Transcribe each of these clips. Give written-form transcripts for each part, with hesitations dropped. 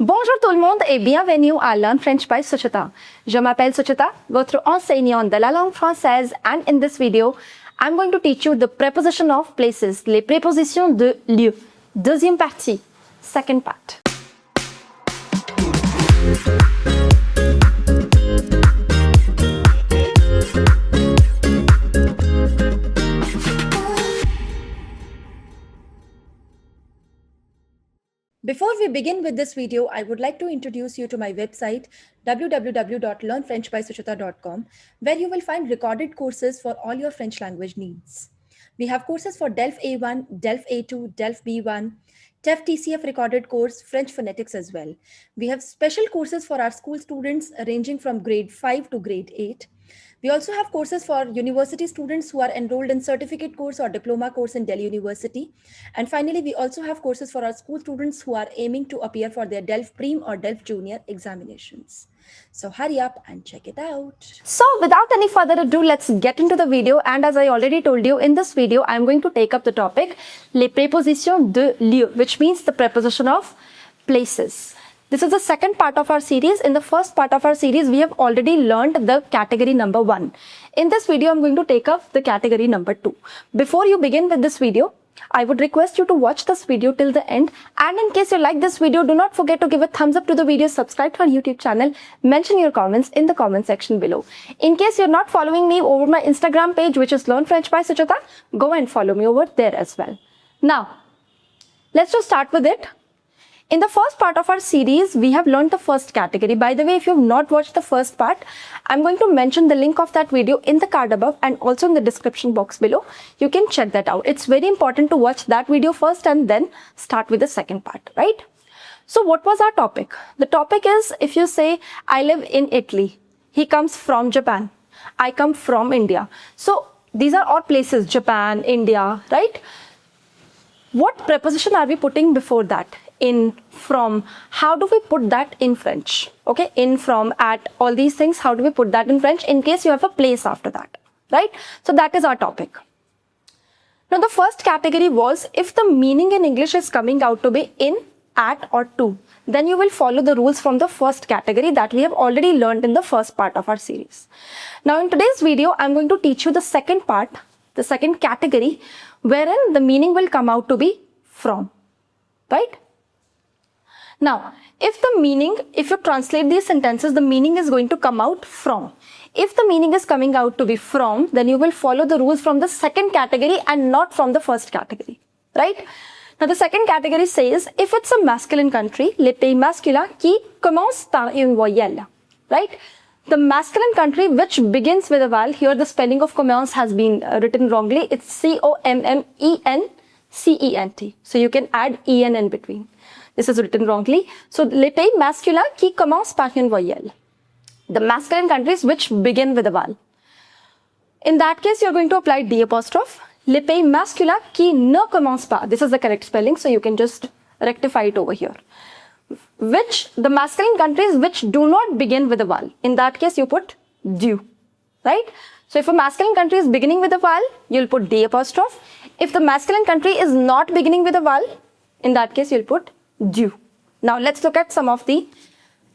Bonjour tout le monde et bienvenue à Learn French by Suchita. Je m'appelle Suchita, votre enseignante de la langue française, and in this video, I'm going to teach you the preposition of places, les prépositions de lieu. Deuxième partie, second part. Before we begin with this video, I would like to introduce you to my website www.learnfrenchbysuchita.com, where you will find recorded courses for all your French language needs. We have courses for DELF A1, DELF A2, DELF B1, TEF TCF recorded course, French phonetics as well. We have special courses for our school students ranging from grade 5 to grade 8. We also have courses for university students who are enrolled in certificate course or diploma course in Delhi University. And finally, we also have courses for our school students who are aiming to appear for their DELF Prim or DELF Junior examinations. So hurry up and check it out. So without any further ado, let's get into the video. And as I already told you, in this video, I'm going to take up the topic, les prépositions de lieu, which means the preposition of places. This is the second part of our series. In the first part of our series, we have already learned the category number 1. In this video, I'm going to take up the category number 2. Before you begin with this video, I would request you to watch this video till the end. And in case you like this video, do not forget to give a thumbs up to the video, subscribe to our YouTube channel, mention your comments in the comment section below. In case you're not following me over my Instagram page, which is Learn French by Suchita, go and follow me over there as well. Now, let's just start with it. In the first part of our series, we have learned the first category. By the way, if you have not watched the first part, I'm going to mention the link of that video in the card above and also in the description box below. You can check that out. It's very important to watch that video first and then start with the second part, right? So what was our topic? The topic is, if you say, I live in Italy, he comes from Japan, I come from India. So these are all places, Japan, India, right? What preposition are we putting before that? In, from. How do we put that in French? Okay, in, from, at, all these things, how do we put that in French in case you have a place after that, right? So that is our topic. Now the first category was, if the meaning in English is coming out to be in, at or to, then you will follow the rules from the first category that we have already learned in the first part of our series. Now in today's video, I'm going to teach you the second part, the second category, wherein the meaning will come out to be from, right? Now, if you translate these sentences, the meaning is going to come out from. If the meaning is coming out to be from, then you will follow the rules from the second category and not from the first category, right? Now, the second category says, if it's a masculine country, les pays masculins qui commence par une voyelle, right? The masculine country which begins with a vowel, here the spelling of commence has been written wrongly. It's C-O-M-M-E-N-C-E-N-T. So you can add E-N in between. This is written wrongly. So, les pays masculins qui commence par une voyelle. The masculine countries which begin with a vowel. In that case, you are going to apply D apostrophe. Les pays masculins qui ne commence pas. This is the correct spelling, so you can just rectify it over here. Which, the masculine countries which do not begin with a vowel. In that case, you put du, right? So, if a masculine country is beginning with a vowel, you'll put D apostrophe. If the masculine country is not beginning with a vowel, in that case, you'll put du. Now, let's look at some of the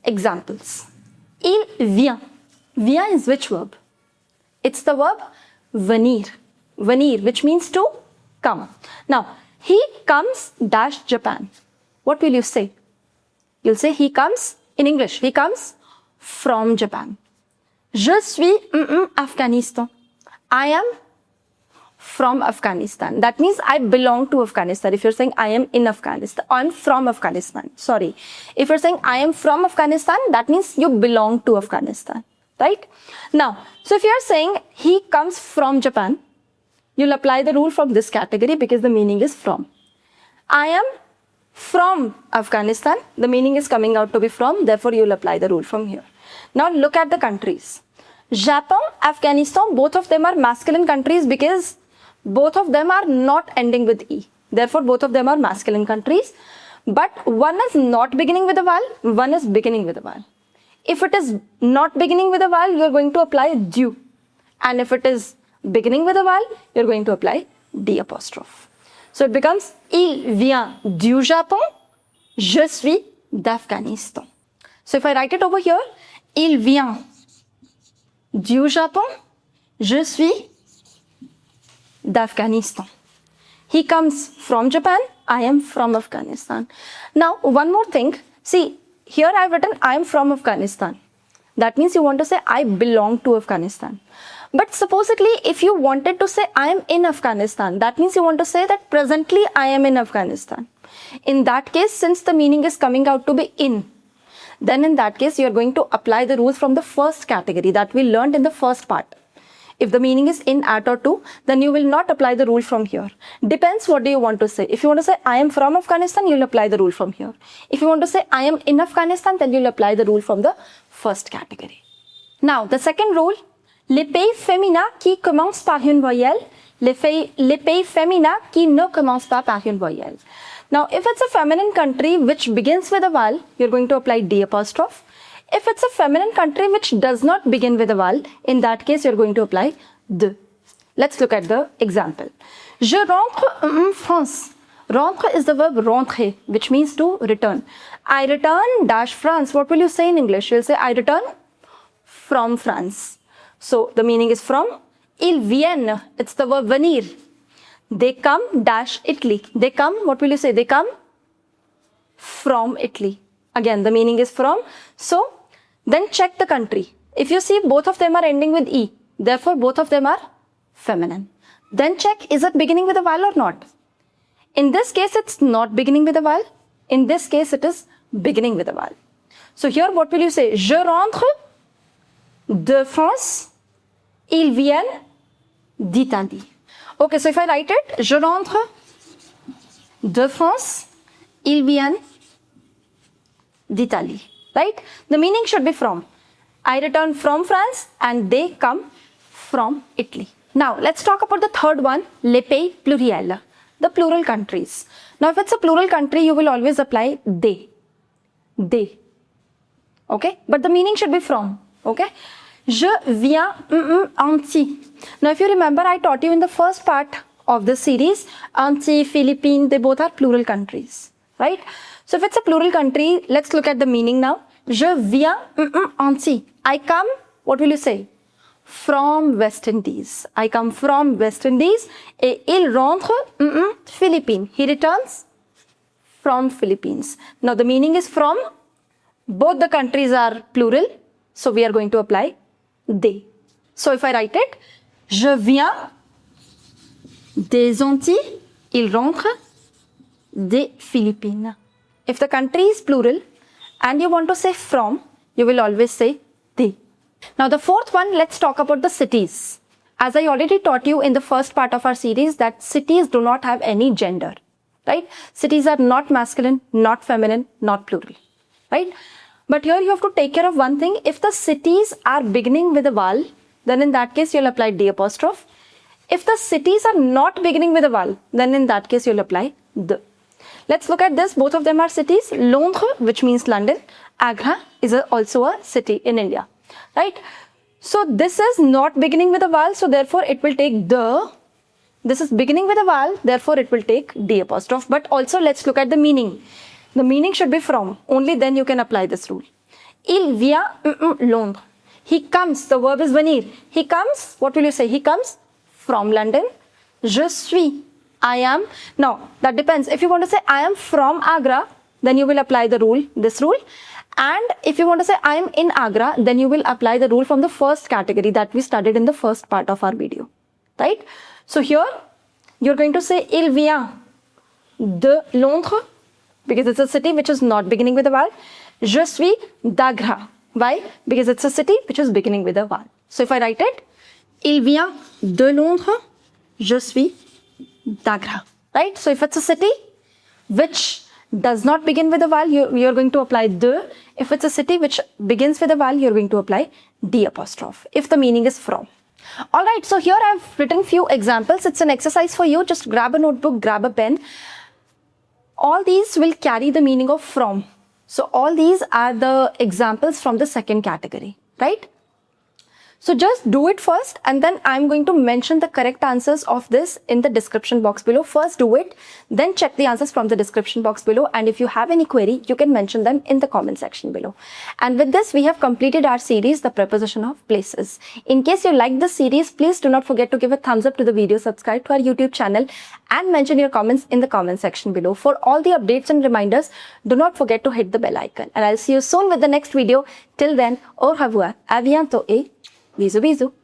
examples. Il vient. Vient is which verb? It's the verb venir. Venir, which means to come. Now, he comes dash Japan. What will you say? You'll say he comes, in English, he comes from Japan. Je suis Afghanistan. I am from Afghanistan. That means I belong to Afghanistan. If you're saying I am in Afghanistan, I'm from Afghanistan. Sorry. If you're saying I am from Afghanistan, that means you belong to Afghanistan, right? Now, so if you're saying he comes from Japan, you'll apply the rule from this category because the meaning is from. I am from Afghanistan. The meaning is coming out to be from. Therefore, you'll apply the rule from here. Now, look at the countries. Japan, Afghanistan, both of them are masculine countries because both of them are not ending with E. Therefore, both of them are masculine countries. But one is not beginning with a vowel, one is beginning with a vowel. If it is not beginning with a vowel, you are going to apply du. And if it is beginning with a vowel, you are going to apply D apostrophe. So it becomes Il vient du Japon, je suis d'Afghanistan. So if I write it over here, il vient du Japon, je suis d'Afghanistan. He comes from Japan, I am from Afghanistan. Now, one more thing. See, here I have written I am from Afghanistan. That means you want to say I belong to Afghanistan. But supposedly, if you wanted to say I am in Afghanistan, that means you want to say that presently I am in Afghanistan. In that case, since the meaning is coming out to be in, then in that case, you are going to apply the rules from the first category that we learned in the first part. If the meaning is in, at or to, then you will not apply the rule from here. Depends what do you want to say. If you want to say I am from Afghanistan, you'll apply the rule from here. If you want to say I am in Afghanistan, then you'll apply the rule from the first category. Now, the second rule, les pays féminins qui commencent par une voyelle, les pays féminins qui ne commencent pas par une voyelle. Now, if it's a feminine country which begins with a vowel, you're going to apply D apostrophe. If it's a feminine country which does not begin with a vowel, in that case, you're going to apply de. Let's look at the example. Je rentre en France. Rentre is the verb rentrer, which means to return. I return dash France. What will you say in English? You'll say I return from France. So the meaning is from. Ils viennent. It's the verb venir. They come dash Italy. They come, what will you say? They come from Italy. Again, the meaning is from. So, then check the country. If you see both of them are ending with E, therefore both of them are feminine. Then check, is it beginning with a vowel or not? In this case, it's not beginning with a vowel. In this case, it is beginning with a vowel. So here, what will you say? Je rentre de France. Ils viennent d'Italie. Okay, so if I write it, je rentre de France, ils viennent d'Italie, right? The meaning should be from. I return from France and they come from Italy. Now, let's talk about the third one, les pays pluriels, the plural countries. Now, if it's a plural country, you will always apply they. They. Okay? But the meaning should be from. Okay? Je viens Antilles. Now, if you remember, I taught you in the first part of the series, Antilles, Philippines, they both are plural countries, right? So, if it's a plural country, let's look at the meaning now. Je viens Antilles. I come, what will you say? From West Indies. I come from West Indies. Et il rentre Philippines. He returns from Philippines. Now, the meaning is from. Both the countries are plural. So, we are going to apply they. So, if I write it, je viens des Antilles, il rentre des Philippines. If the country is plural and you want to say from, you will always say they. Now, the fourth one, let's talk about the cities. As I already taught you in the first part of our series that cities do not have any gender, right? Cities are not masculine, not feminine, not plural, right? But here you have to take care of one thing. If the cities are beginning with a vowel, then in that case, you'll apply D apostrophe. If the cities are not beginning with a vowel, then in that case, you'll apply the. Let's look at this. Both of them are cities. Londres, which means London. Agra is also a city in India, right? So this is not beginning with a vowel. So therefore, it will take the. This is beginning with a vowel. Therefore, it will take D apostrophe. But also, let's look at the meaning. The meaning should be from. Only then you can apply this rule. Il vient Londres. He comes. The verb is venir. He comes. What will you say? He comes from London. Je suis. I am. Now, that depends. If you want to say I am from Agra, then you will apply the rule, this rule. And if you want to say I am in Agra, then you will apply the rule from the first category that we studied in the first part of our video. Right? So here, you're going to say il vient de Londres, because it's a city which is not beginning with a vowel. Je suis d'Agra. Why? Because it's a city which is beginning with a vowel. So if I write it, il vient de Londres, je suis d'Agra. Right? So if it's a city which does not begin with a vowel, you're going to apply de. If it's a city which begins with a vowel, you're going to apply D apostrophe. If the meaning is from. Alright, so here I've written few examples. It's an exercise for you. Just grab a notebook, grab a pen. All these will carry the meaning of from. So all these are the examples from the second category, right? So just do it first, and then I'm going to mention the correct answers of this in the description box below. First do it, then check the answers from the description box below, and if you have any query, you can mention them in the comment section below. And with this, we have completed our series, the preposition of places. In case you like this series, please do not forget to give a thumbs up to the video, subscribe to our YouTube channel, and mention your comments in the comment section below. For all the updates and reminders, do not forget to hit the bell icon. And I'll see you soon with the next video. Till then, au revoir, à bientôt et bisous bisous.